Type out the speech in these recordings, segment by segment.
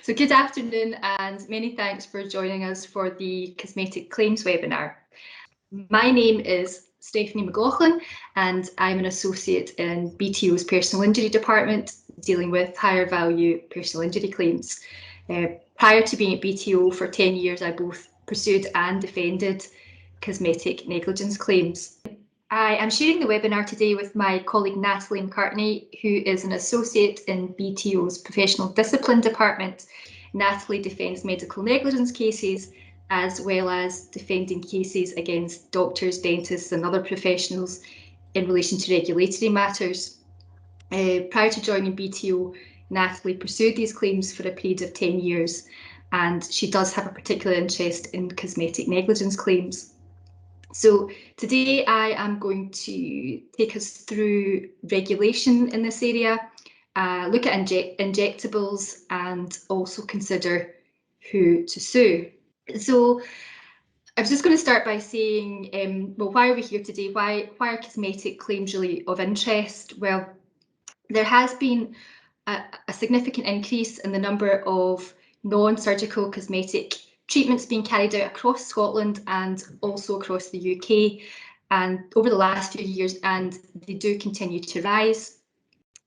So good afternoon and many thanks for joining us for the Cosmetic Claims webinar. My name is Stephanie McLaughlin and I'm an associate in BTO's Personal Injury Department dealing with higher value personal injury claims. Prior to being at BTO for 10 years, I both pursued and defended cosmetic negligence claims. I am sharing the webinar today with my colleague Natalie McCartney, who is an associate in BTO's Professional Discipline Department. Natalie defends medical negligence cases as well as defending cases against doctors, dentists and other professionals in relation to regulatory matters. Prior to joining BTO, Natalie pursued these claims for a period of 10 years and she does have a particular interest in cosmetic negligence claims. So today I am going to take us through regulation in this area, look at injectables and also consider who to sue. So I was just going to start by saying, well, why are we here today? Why are cosmetic claims really of interest? Well, there has been a significant increase in the number of non-surgical cosmetic treatments being carried out across Scotland and also across the UK and over the last few years, and they do continue to rise.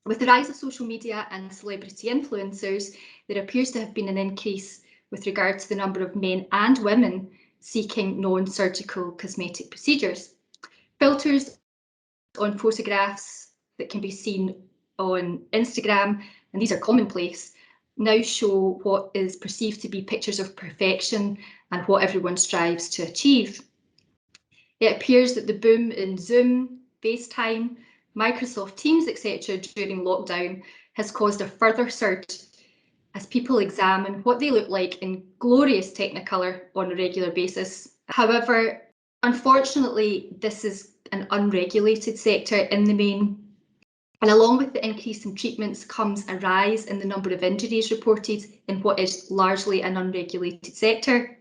With the rise of social media and celebrity influencers, there appears to have been an increase with regard to the number of men and women seeking non-surgical cosmetic procedures. Filters on photographs that can be seen on Instagram, and these are commonplace, now show what is perceived to be pictures of perfection and what everyone strives to achieve. It appears that the boom in Zoom, FaceTime, Microsoft Teams, etc. during lockdown has caused a further surge as people examine what they look like in glorious Technicolor on a regular basis. However, unfortunately, this is an unregulated sector in the main. And along with the increase in treatments comes a rise in the number of injuries reported in what is largely an unregulated sector.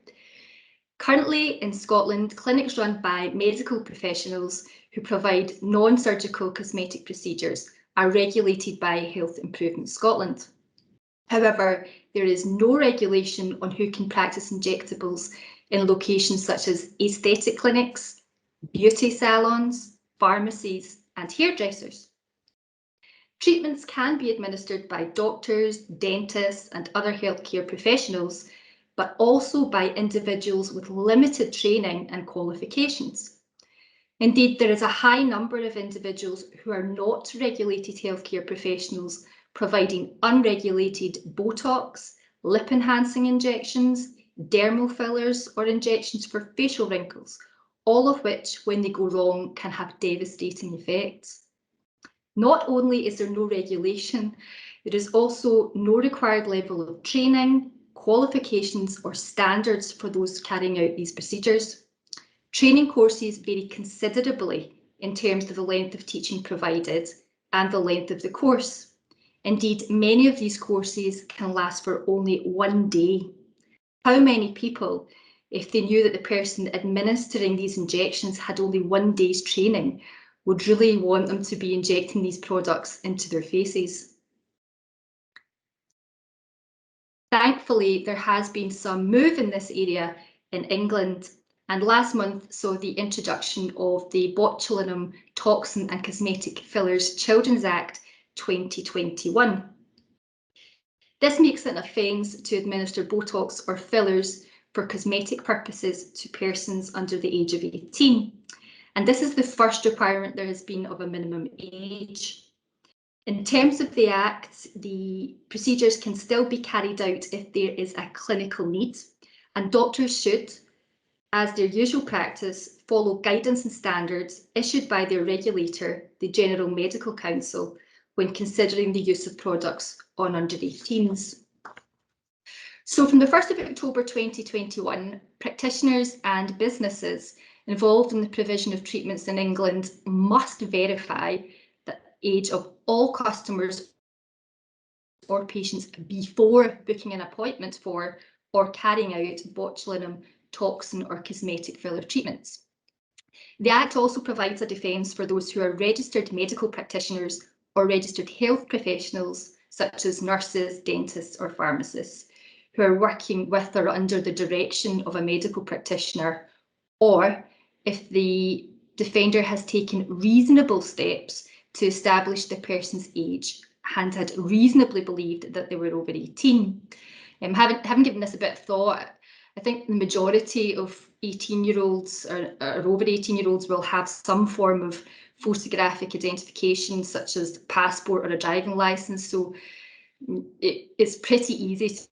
Currently in Scotland, clinics run by medical professionals who provide non-surgical cosmetic procedures are regulated by Health Improvement Scotland. However, there is no regulation on who can practice injectables in locations such as aesthetic clinics, beauty salons, pharmacies and hairdressers. Treatments can be administered by doctors, dentists and other healthcare professionals, but also by individuals with limited training and qualifications. Indeed, there is a high number of individuals who are not regulated healthcare professionals providing unregulated Botox, lip enhancing injections, dermal fillers or injections for facial wrinkles, all of which, when they go wrong, can have devastating effects. Not only is there no regulation, there is also no required level of training, qualifications or standards for those carrying out these procedures. Training courses vary considerably in terms of the length of teaching provided and the length of the course. Indeed, many of these courses can last for only 1 day. How many people, if they knew that the person administering these injections had only 1 day's training, would really want them to be injecting these products into their faces? Thankfully, there has been some move in this area in England, and last month saw the introduction of the Botulinum Toxin and Cosmetic Fillers Children's Act 2021. This makes it an offence to administer Botox or fillers for cosmetic purposes to persons under the age of 18. And this is the first requirement there has been of a minimum age. In terms of the Act, the procedures can still be carried out if there is a clinical need, and doctors should, as their usual practice, follow guidance and standards issued by their regulator, the General Medical Council, when considering the use of products on under 18s. So from the 1st of October 2021, practitioners and businesses involved in the provision of treatments in England must verify the age of all customers or patients before booking an appointment for or carrying out botulinum toxin or cosmetic filler treatments. The Act also provides a defence for those who are registered medical practitioners or registered health professionals such as nurses, dentists or pharmacists who are working with or under the direction of a medical practitioner, or if the defender has taken reasonable steps to establish the person's age and had reasonably believed that they were over 18. Having given this a bit of thought, I think the majority of 18-year-olds or over 18-year-olds will have some form of photographic identification, such as passport or a driving licence. So it's pretty easy to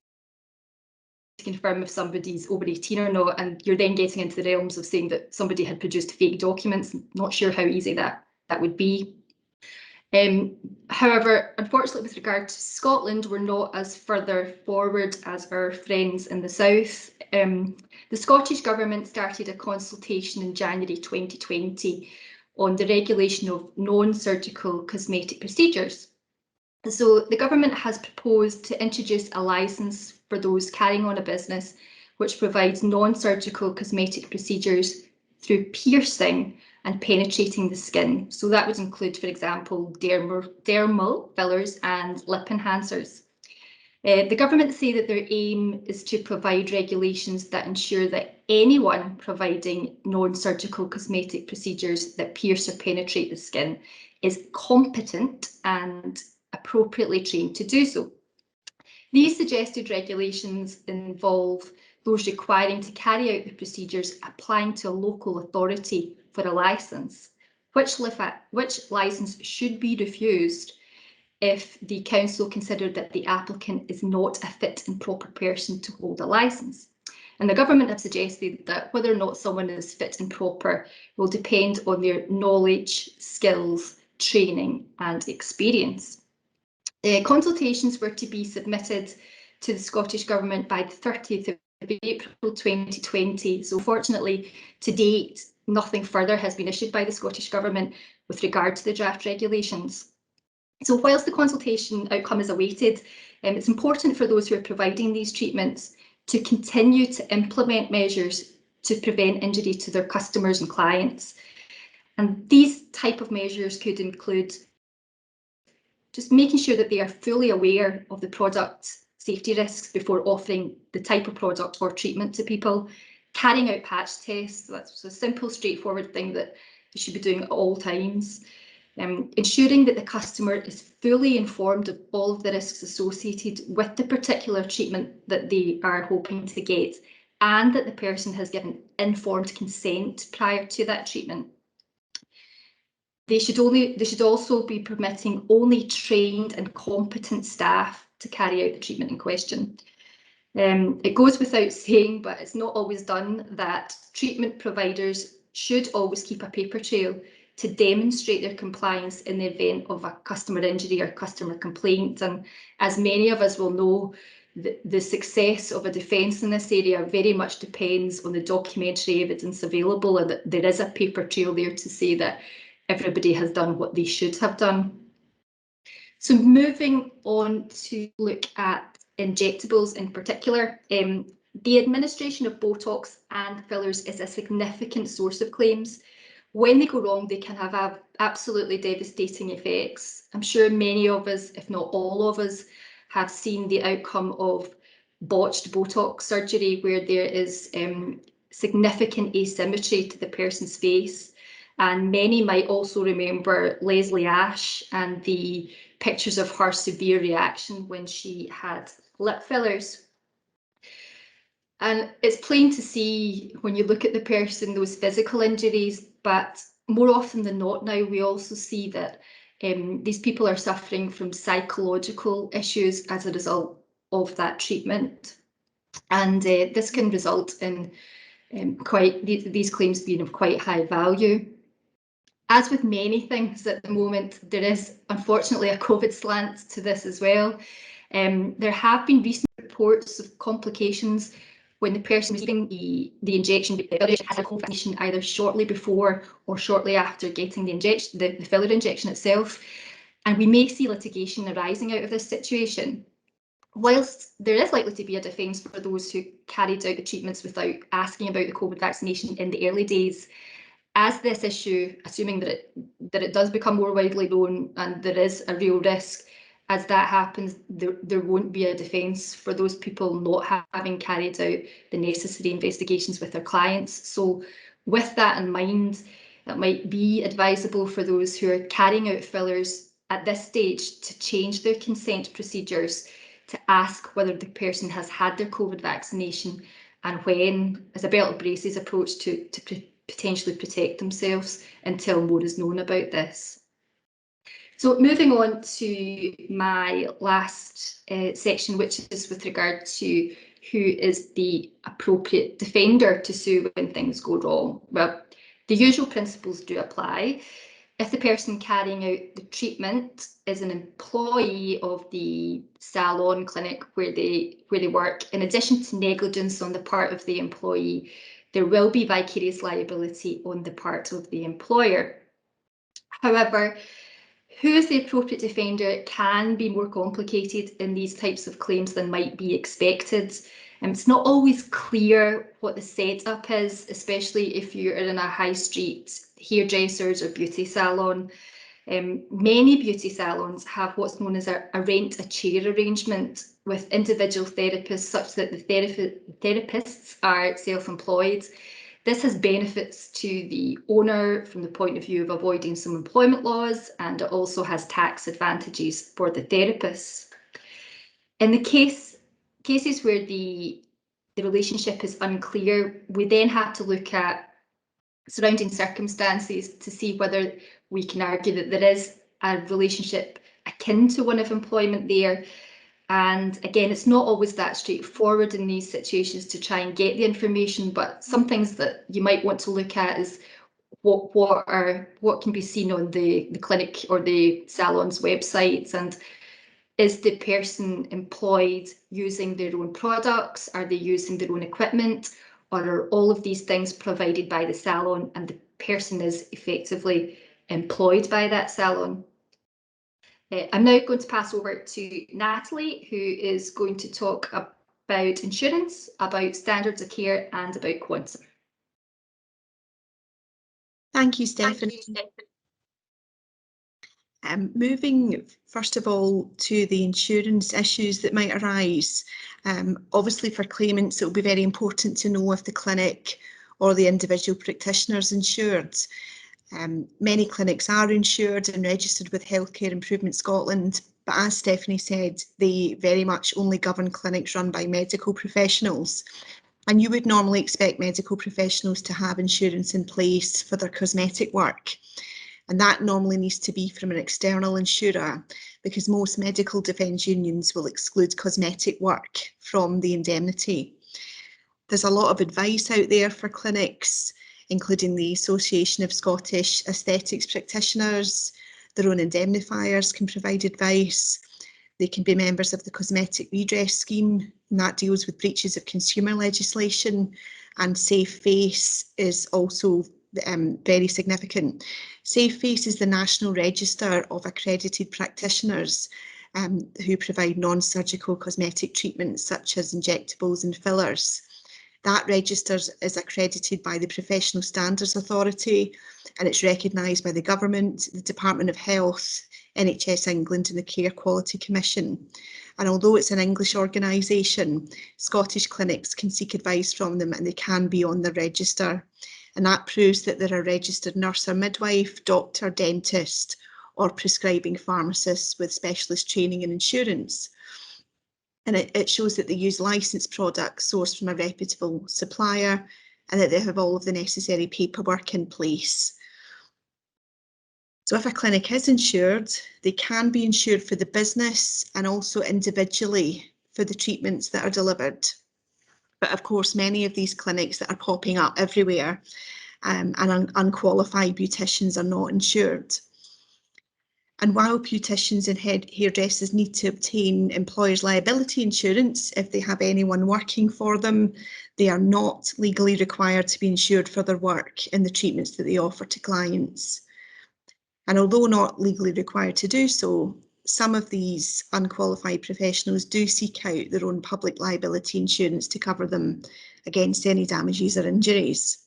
confirm if somebody's over 18 or not, and you're then getting into the realms of saying that somebody had produced fake documents. Not sure how easy that would be. However, unfortunately, with regard to Scotland, we're not as further forward as our friends in the south. The Scottish Government started a consultation in January 2020 on the regulation of non-surgical cosmetic procedures. So the government has proposed to introduce a licence for those carrying on a business which provides non-surgical cosmetic procedures through piercing and penetrating the skin. So that would include, for example, dermal fillers and lip enhancers. The government say that their aim is to provide regulations that ensure that anyone providing non-surgical cosmetic procedures that pierce or penetrate the skin is competent and appropriately trained to do so. These suggested regulations involve those requiring to carry out the procedures applying to a local authority for a licence, which licence should be refused if the council considered that the applicant is not a fit and proper person to hold a licence. And the government have suggested that whether or not someone is fit and proper will depend on their knowledge, skills, training and experience. Consultations were to be submitted to the Scottish Government by the 30th of April 2020. So fortunately, to date, nothing further has been issued by the Scottish Government with regard to the draft regulations. So whilst the consultation outcome is awaited, it's important for those who are providing these treatments to continue to implement measures to prevent injury to their customers and clients. And these type of measures could include just making sure that they are fully aware of the product safety risks before offering the type of product or treatment to people, carrying out patch tests. That's a simple, straightforward thing that you should be doing at all times. Ensuring that the customer is fully informed of all of the risks associated with the particular treatment that they are hoping to get, and that the person has given informed consent prior to that treatment. They should also be permitting only trained and competent staff to carry out the treatment in question. It goes without saying, but it's not always done, that treatment providers should always keep a paper trail to demonstrate their compliance in the event of a customer injury or customer complaint. And as many of us will know, the success of a defence in this area very much depends on the documentary evidence available, and that there is a paper trail there to say that everybody has done what they should have done. So moving on to look at injectables in particular, the administration of Botox and fillers is a significant source of claims. When they go wrong, they can have absolutely devastating effects. I'm sure many of us, if not all of us, have seen the outcome of botched Botox surgery, where there is significant asymmetry to the person's face. And many might also remember Leslie Ash and the pictures of her severe reaction when she had lip fillers. And it's plain to see when you look at the person, those physical injuries, but more often than not now, we also see that these people are suffering from psychological issues as a result of that treatment. And this can result in these claims being of quite high value. As with many things at the moment, there is unfortunately a COVID slant to this as well. There have been recent reports of complications when the person receiving the injection has a COVID condition either shortly before or shortly after getting the injection, the filler injection itself. And we may see litigation arising out of this situation. Whilst there is likely to be a defence for those who carried out the treatments without asking about the COVID vaccination in the early days, as this issue, assuming that it does become more widely known and there is a real risk, as that happens, there won't be a defence for those people not having carried out the necessary investigations with their clients. So with that in mind, it might be advisable for those who are carrying out fillers at this stage to change their consent procedures to ask whether the person has had their COVID vaccination and when, as a belt and braces approach to potentially protect themselves until more is known about this. So moving on to my last section, which is with regard to who is the appropriate defender to sue when things go wrong. Well, the usual principles do apply. If the person carrying out the treatment is an employee of the salon clinic where they work, in addition to negligence on the part of the employee, there will be vicarious liability on the part of the employer. However, who is the appropriate defender can be more complicated in these types of claims than might be expected. It's not always clear what the setup is, especially if you're in a high street hairdressers or beauty salon. Many beauty salons have what's known as a rent-a-chair arrangement with individual therapists, such that the therapists are self-employed. This has benefits to the owner from the point of view of avoiding some employment laws, and it also has tax advantages for the therapists. In the cases where the relationship is unclear, we then have to look at surrounding circumstances to see whether we can argue that there is a relationship akin to one of employment there. And again, it's not always that straightforward in these situations to try and get the information, but some things that you might want to look at is what can be seen on the clinic or the salon's websites, and is the person employed using their own products? Are they using their own equipment? Or are all of these things provided by the salon and the person is effectively employed by that salon? I'm now going to pass over to Natalie, who is going to talk about insurance, about standards of care, and about quantum. Thank you, Stephanie. Moving first of all to the insurance issues that might arise. Obviously for claimants, it will be very important to know if the clinic or the individual practitioner is insured. Many clinics are insured and registered with Healthcare Improvement Scotland, but as Stephanie said, they very much only govern clinics run by medical professionals. And you would normally expect medical professionals to have insurance in place for their cosmetic work. And that normally needs to be from an external insurer, because most medical defence unions will exclude cosmetic work from the indemnity. There's a lot of advice out there for clinics, including the Association of Scottish Aesthetics Practitioners. Their own indemnifiers can provide advice. They can be members of the Cosmetic Redress Scheme, and that deals with breaches of consumer legislation, and Safe Face is also very significant. Safe Face is the National Register of Accredited Practitioners who provide non-surgical cosmetic treatments such as injectables and fillers. That register is accredited by the Professional Standards Authority, and it's recognised by the government, the Department of Health, NHS England and the Care Quality Commission. And although it's an English organisation, Scottish clinics can seek advice from them and they can be on the register. And that proves that they're a registered nurse or midwife, doctor, dentist, or prescribing pharmacists with specialist training and insurance. And it shows that they use licensed products sourced from a reputable supplier and that they have all of the necessary paperwork in place. So if a clinic is insured, they can be insured for the business and also individually for the treatments that are delivered. But of course, many of these clinics that are popping up everywhere and unqualified beauticians are not insured. And while beauticians and hairdressers need to obtain employers' liability insurance if they have anyone working for them, they are not legally required to be insured for their work and the treatments that they offer to clients. And although not legally required to do so, some of these unqualified professionals do seek out their own public liability insurance to cover them against any damages or injuries.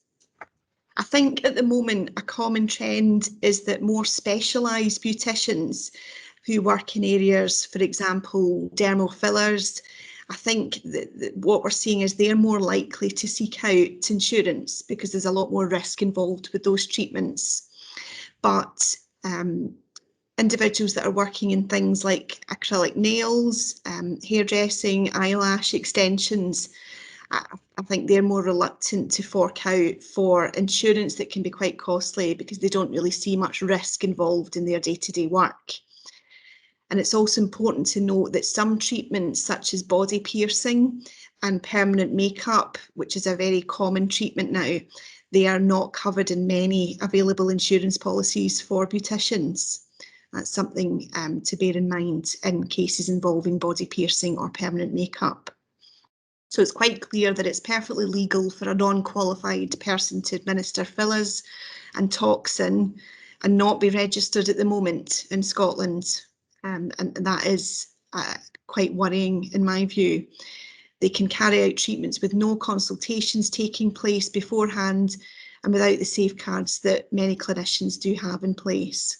I think at the moment a common trend is that more specialised beauticians who work in areas, for example, dermal fillers, I think that what we're seeing is they're more likely to seek out insurance because there's a lot more risk involved with those treatments. But individuals that are working in things like acrylic nails, hairdressing, eyelash extensions, I think they're more reluctant to fork out for insurance that can be quite costly because they don't really see much risk involved in their day-to-day work. And it's also important to note that some treatments such as body piercing and permanent makeup, which is a very common treatment now, they are not covered in many available insurance policies for beauticians. That's something to bear in mind in cases involving body piercing or permanent makeup. So it's quite clear that it's perfectly legal for a non-qualified person to administer fillers and toxin and not be registered at the moment in Scotland. And that is quite worrying in my view. They can carry out treatments with no consultations taking place beforehand and without the safeguards that many clinicians do have in place.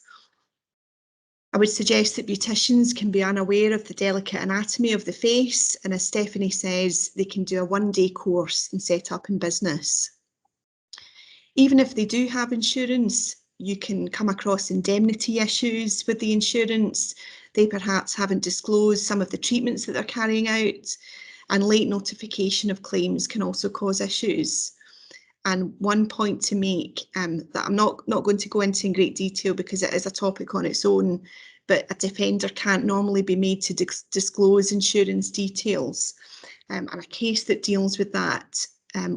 I would suggest that beauticians can be unaware of the delicate anatomy of the face, and as Stephanie says, they can do a one-day course and set up in business. Even if they do have insurance, you can come across indemnity issues with the insurance. They perhaps haven't disclosed some of the treatments that they're carrying out, and late notification of claims can also cause issues. And one point to make that I'm not going to go into in great detail because it is a topic on its own, but a defender can't normally be made to disclose insurance details. And a case that deals with that,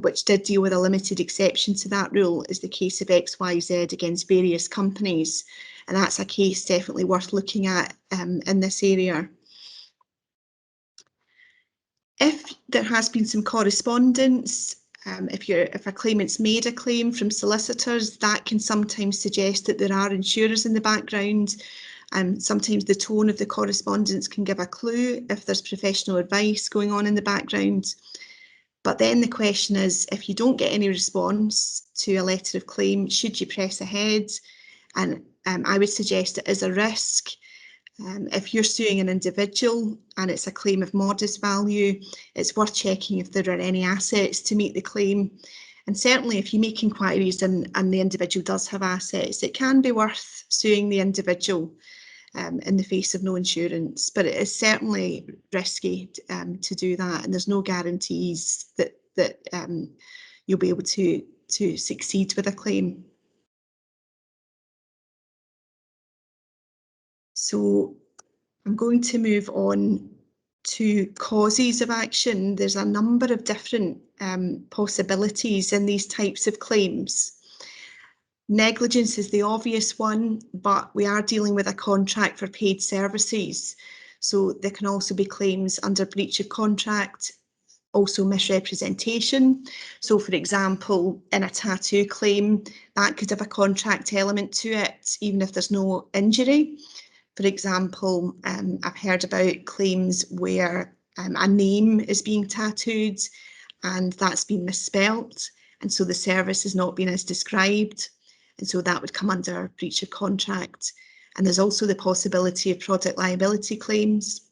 which did deal with a limited exception to that rule, is the case of XYZ against various companies. And that's a case definitely worth looking at in this area. If there has been some correspondence, if a claimant's made a claim from solicitors, that can sometimes suggest that there are insurers in the background. Sometimes the tone of the correspondence can give a clue if there's professional advice going on in the background. But then the question is, if you don't get any response to a letter of claim, should you press ahead? And I would suggest it is a risk. If you're suing an individual and it's a claim of modest value, it's worth checking if there are any assets to meet the claim. And certainly if you make inquiries and the individual does have assets, it can be worth suing the individual in the face of no insurance. But it is certainly risky to do that, and there's no guarantees that you'll be able to succeed with a claim. So I'm going to move on to causes of action. There's a number of different possibilities in these types of claims. Negligence is the obvious one, but we are dealing with a contract for paid services. So there can also be claims under breach of contract, also misrepresentation. So for example, in a tattoo claim, that could have a contract element to it, even if there's no injury. For example, I've heard about claims where a name is being tattooed and that's been misspelt, and so the service has not been as described, and so that would come under breach of contract. And there's also the possibility of product liability claims,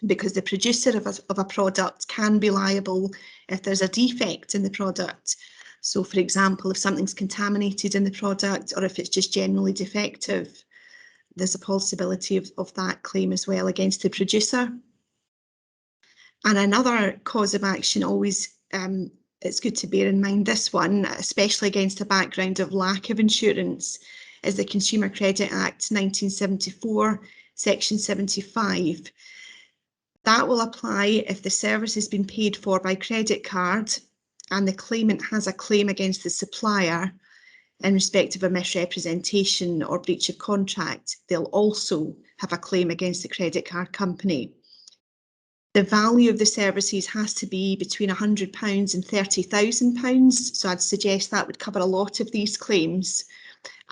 because the producer of a product can be liable if there's a defect in the product. So for example, if something's contaminated in the product, or if it's just generally defective, there's a possibility of that claim as well against the producer. And another cause of action, always it's good to bear in mind this one, especially against a background of lack of insurance, is the Consumer Credit Act 1974, Section 75. That will apply if the service has been paid for by credit card and the claimant has a claim against the supplier in respect of a misrepresentation or breach of contract. They'll also have a claim against the credit card company. The value of the services has to be between £100 and £30,000, so I'd suggest that would cover a lot of these claims.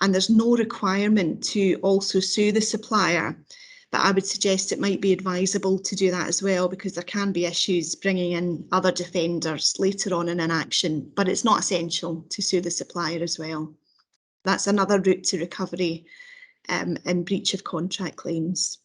And there's no requirement to also sue the supplier, but I would suggest it might be advisable to do that as well, because there can be issues bringing in other defenders later on in an action, but it's not essential to sue the supplier as well. That's another route to recovery in breach of contract claims.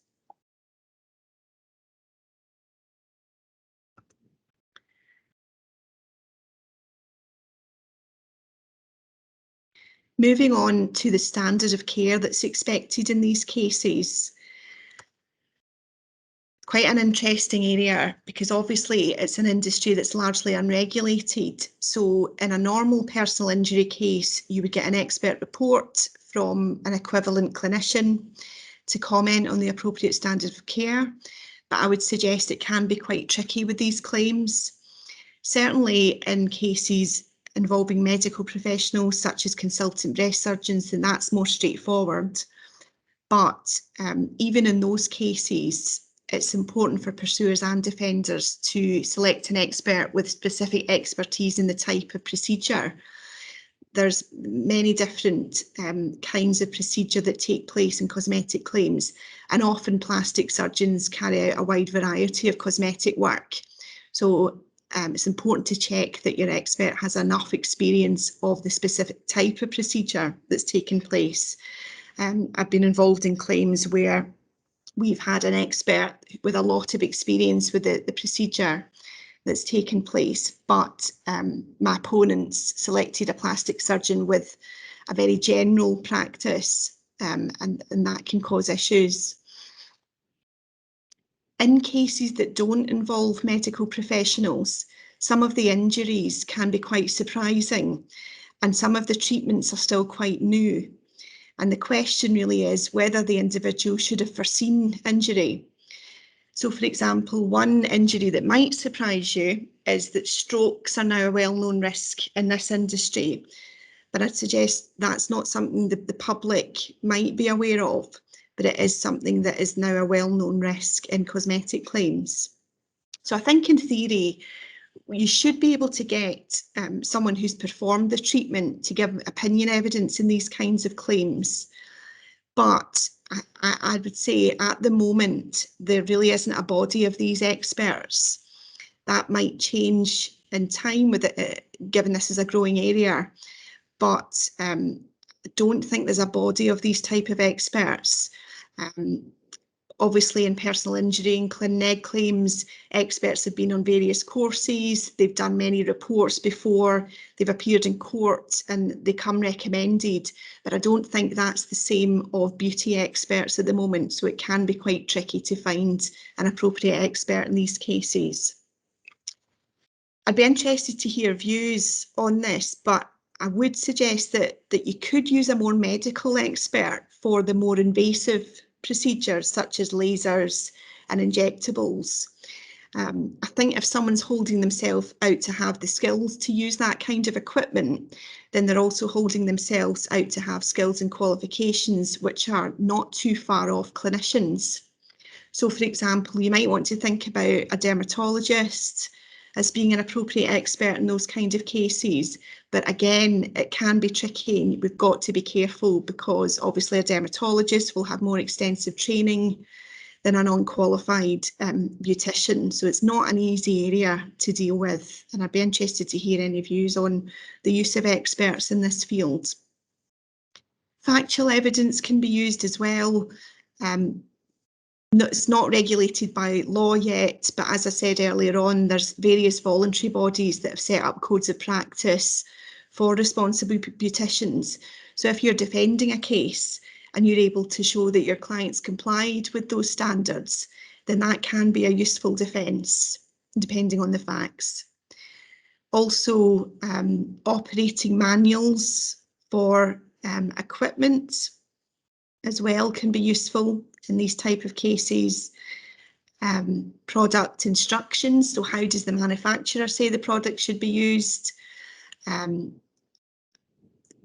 Moving on to the standard of care that's expected in these cases. Quite an interesting area, because obviously it's an industry that's largely unregulated. So in a normal personal injury case, you would get an expert report from an equivalent clinician to comment on the appropriate standard of care. But I would suggest it can be quite tricky with these claims. Certainly in cases involving medical professionals such as consultant breast surgeons, then that's more straightforward. But even in those cases, it's important for pursuers and defenders to select an expert with specific expertise in the type of procedure. There's many different kinds of procedure that take place in cosmetic claims, and often plastic surgeons carry out a wide variety of cosmetic work. So it's important to check that your expert has enough experience of the specific type of procedure that's taken place. I've been involved in claims where we've had an expert with a lot of experience with the procedure that's taken place, but my opponents selected a plastic surgeon with a very general practice, and that can cause issues. In cases that don't involve medical professionals, some of the injuries can be quite surprising, and some of the treatments are still quite new. And the question really is whether the individual should have foreseen injury. So, for example, one injury that might surprise you is that strokes are now a well-known risk in this industry. But I'd suggest that's not something that the public might be aware of, but it is something that is now a well-known risk in cosmetic claims. So I think in theory, you should be able to get someone who's performed the treatment to give opinion evidence in these kinds of claims. But I would say at the moment, there really isn't a body of these experts. That might change in time with it, given this is a growing area. But I don't think there's a body of these type of experts. Obviously, in personal injury and clin neg claims, experts have been on various courses, they've done many reports before, they've appeared in court and they come recommended, but I don't think that's the same of beauty experts at the moment, so it can be quite tricky to find an appropriate expert in these cases. I'd be interested to hear views on this, but I would suggest that you could use a more medical expert for the more invasive procedures such as lasers and injectables. I think if someone's holding themselves out to have the skills to use that kind of equipment, then they're also holding themselves out to have skills and qualifications which are not too far off clinicians. So, for example, you might want to think about a dermatologist as being an appropriate expert in those kind of cases. But again, it can be tricky and we've got to be careful, because obviously a dermatologist will have more extensive training than an unqualified beautician. So it's not an easy area to deal with. And I'd be interested to hear any views on the use of experts in this field. Factual evidence can be used as well. It's not regulated by law yet, but as I said earlier on, there's various voluntary bodies that have set up codes of practice for responsible beauticians. So if you're defending a case and you're able to show that your clients complied with those standards, then that can be a useful defence, depending on the facts. Also, operating manuals for equipment as well can be useful in these type of cases. Product instructions, so how does the manufacturer say the product should be used?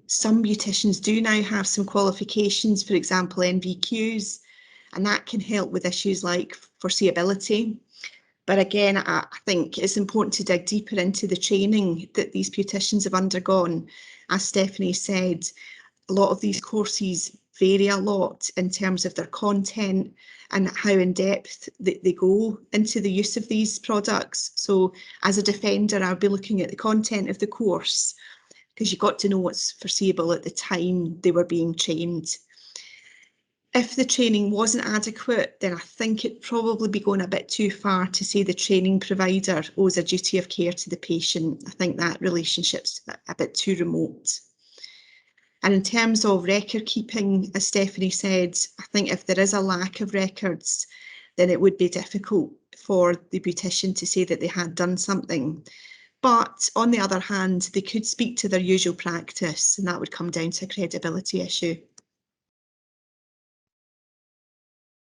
Some beauticians do now have some qualifications, for example NVQs, and that can help with issues like foreseeability. But again, I think it's important to dig deeper into the training that these beauticians have undergone. As Stephanie said, a lot of these courses vary a lot in terms of their content and how in depth they go into the use of these products. So as a defender, I'll be looking at the content of the course, because you've got to know what's foreseeable at the time they were being trained. If the training wasn't adequate, then I think it'd probably be going a bit too far to say the training provider owes a duty of care to the patient. I think that relationship's a bit too remote. And in terms of record keeping, as Stephanie said, I think if there is a lack of records, then it would be difficult for the beautician to say that they had done something. But on the other hand, they could speak to their usual practice, and that would come down to a credibility issue.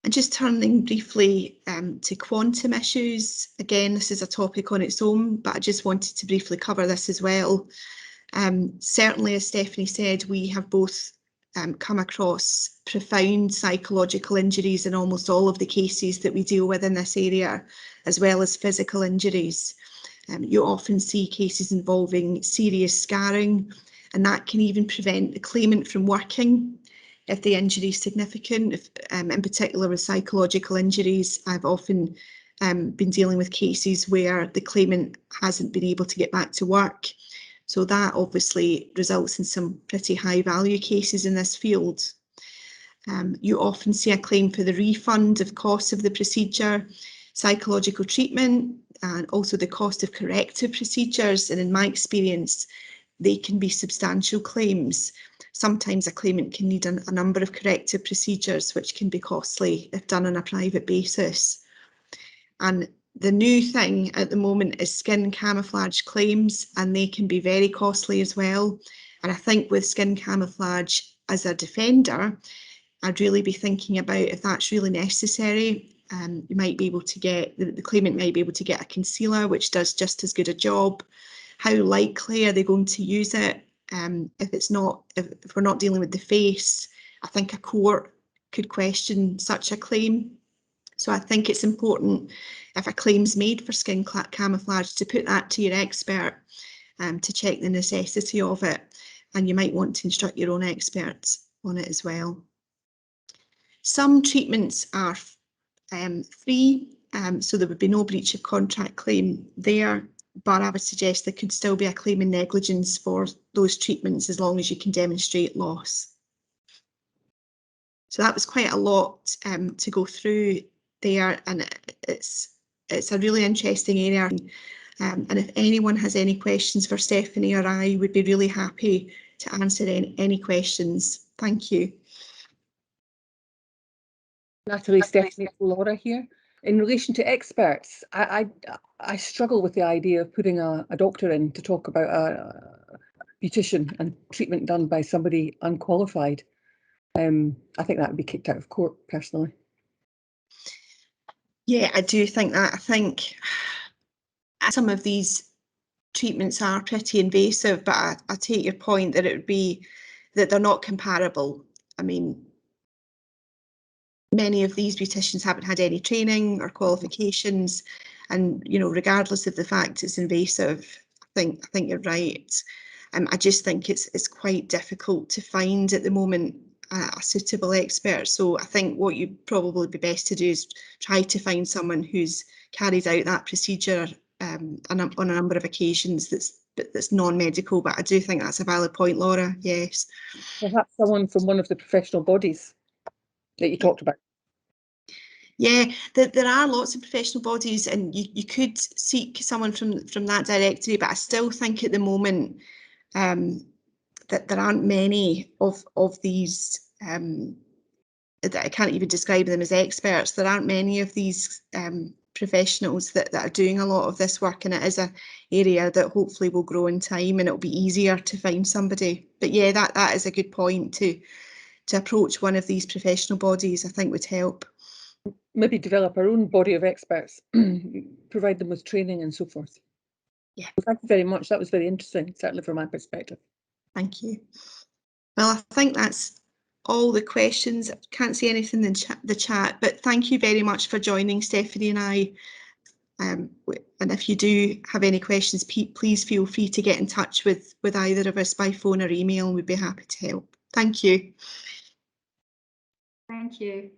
And just turning briefly to quantum issues. Again, this is a topic on its own, but I just wanted to briefly cover this as well. Certainly, as Stephanie said, we have both come across profound psychological injuries in almost all of the cases that we deal with in this area, as well as physical injuries. You often see cases involving serious scarring, and that can even prevent the claimant from working if the injury is significant. In particular with psychological injuries, I've often been dealing with cases where the claimant hasn't been able to get back to work. So that obviously results in some pretty high value cases in this field. You often see a claim for the refund of costs of the procedure, psychological treatment, and also the cost of corrective procedures. And in my experience, they can be substantial claims. Sometimes a claimant can need a number of corrective procedures, which can be costly if done on a private basis. And the new thing at the moment is skin camouflage claims, and they can be very costly as well. And I think with skin camouflage as a defender, I'd really be thinking about if that's really necessary. You might be able to get, the claimant might be able to get a concealer which does just as good a job. How likely are they going to use it? If we're not dealing with the face, I think a court could question such a claim. So I think it's important, if a claim's made for skin camouflage, to put that to your expert to check the necessity of it. And you might want to instruct your own experts on it as well. Some treatments are free, so there would be no breach of contract claim there, but I would suggest there could still be a claim in negligence for those treatments as long as you can demonstrate loss. So that was quite a lot to go through there, and it's a really interesting area. And if anyone has any questions for Stephanie or I, would be really happy to answer any questions. Thank you. Natalie, Stephanie, Laura here. In relation to experts, I struggle with the idea of putting a doctor in to talk about a beautician and treatment done by somebody unqualified. I think that would be kicked out of court, personally. Yeah, I do think that. I think some of these treatments are pretty invasive, but I take your point that it would be that they're not comparable. I mean, many of these beauticians haven't had any training or qualifications, and regardless of the fact it's invasive, I think you're right. I just think it's quite difficult to find at the moment a suitable expert. So I think what you'd probably be best to do is try to find someone who's carried out that procedure on a number of occasions that's non-medical. But I do think that's a valid point, Laura. Yes. Perhaps someone from one of the professional bodies that you talked about. Yeah, there are lots of professional bodies, and you could seek someone from that directory, but I still think at the moment that there aren't many of these, that I can't even describe them as experts. There aren't many of these professionals that are doing a lot of this work, and it is an area that hopefully will grow in time, and it'll be easier to find somebody. But yeah, that is a good point, to approach one of these professional bodies, I think would help. Maybe develop our own body of experts, provide them with training and so forth. Yeah. Thank you very much. That was very interesting, certainly from my perspective. Thank you. Well, I think that's all the questions. I can't see anything in the chat, but thank you very much for joining Stephanie and I. And if you do have any questions, please feel free to get in touch with either of us by phone or email, and we'd be happy to help. Thank you. Thank you.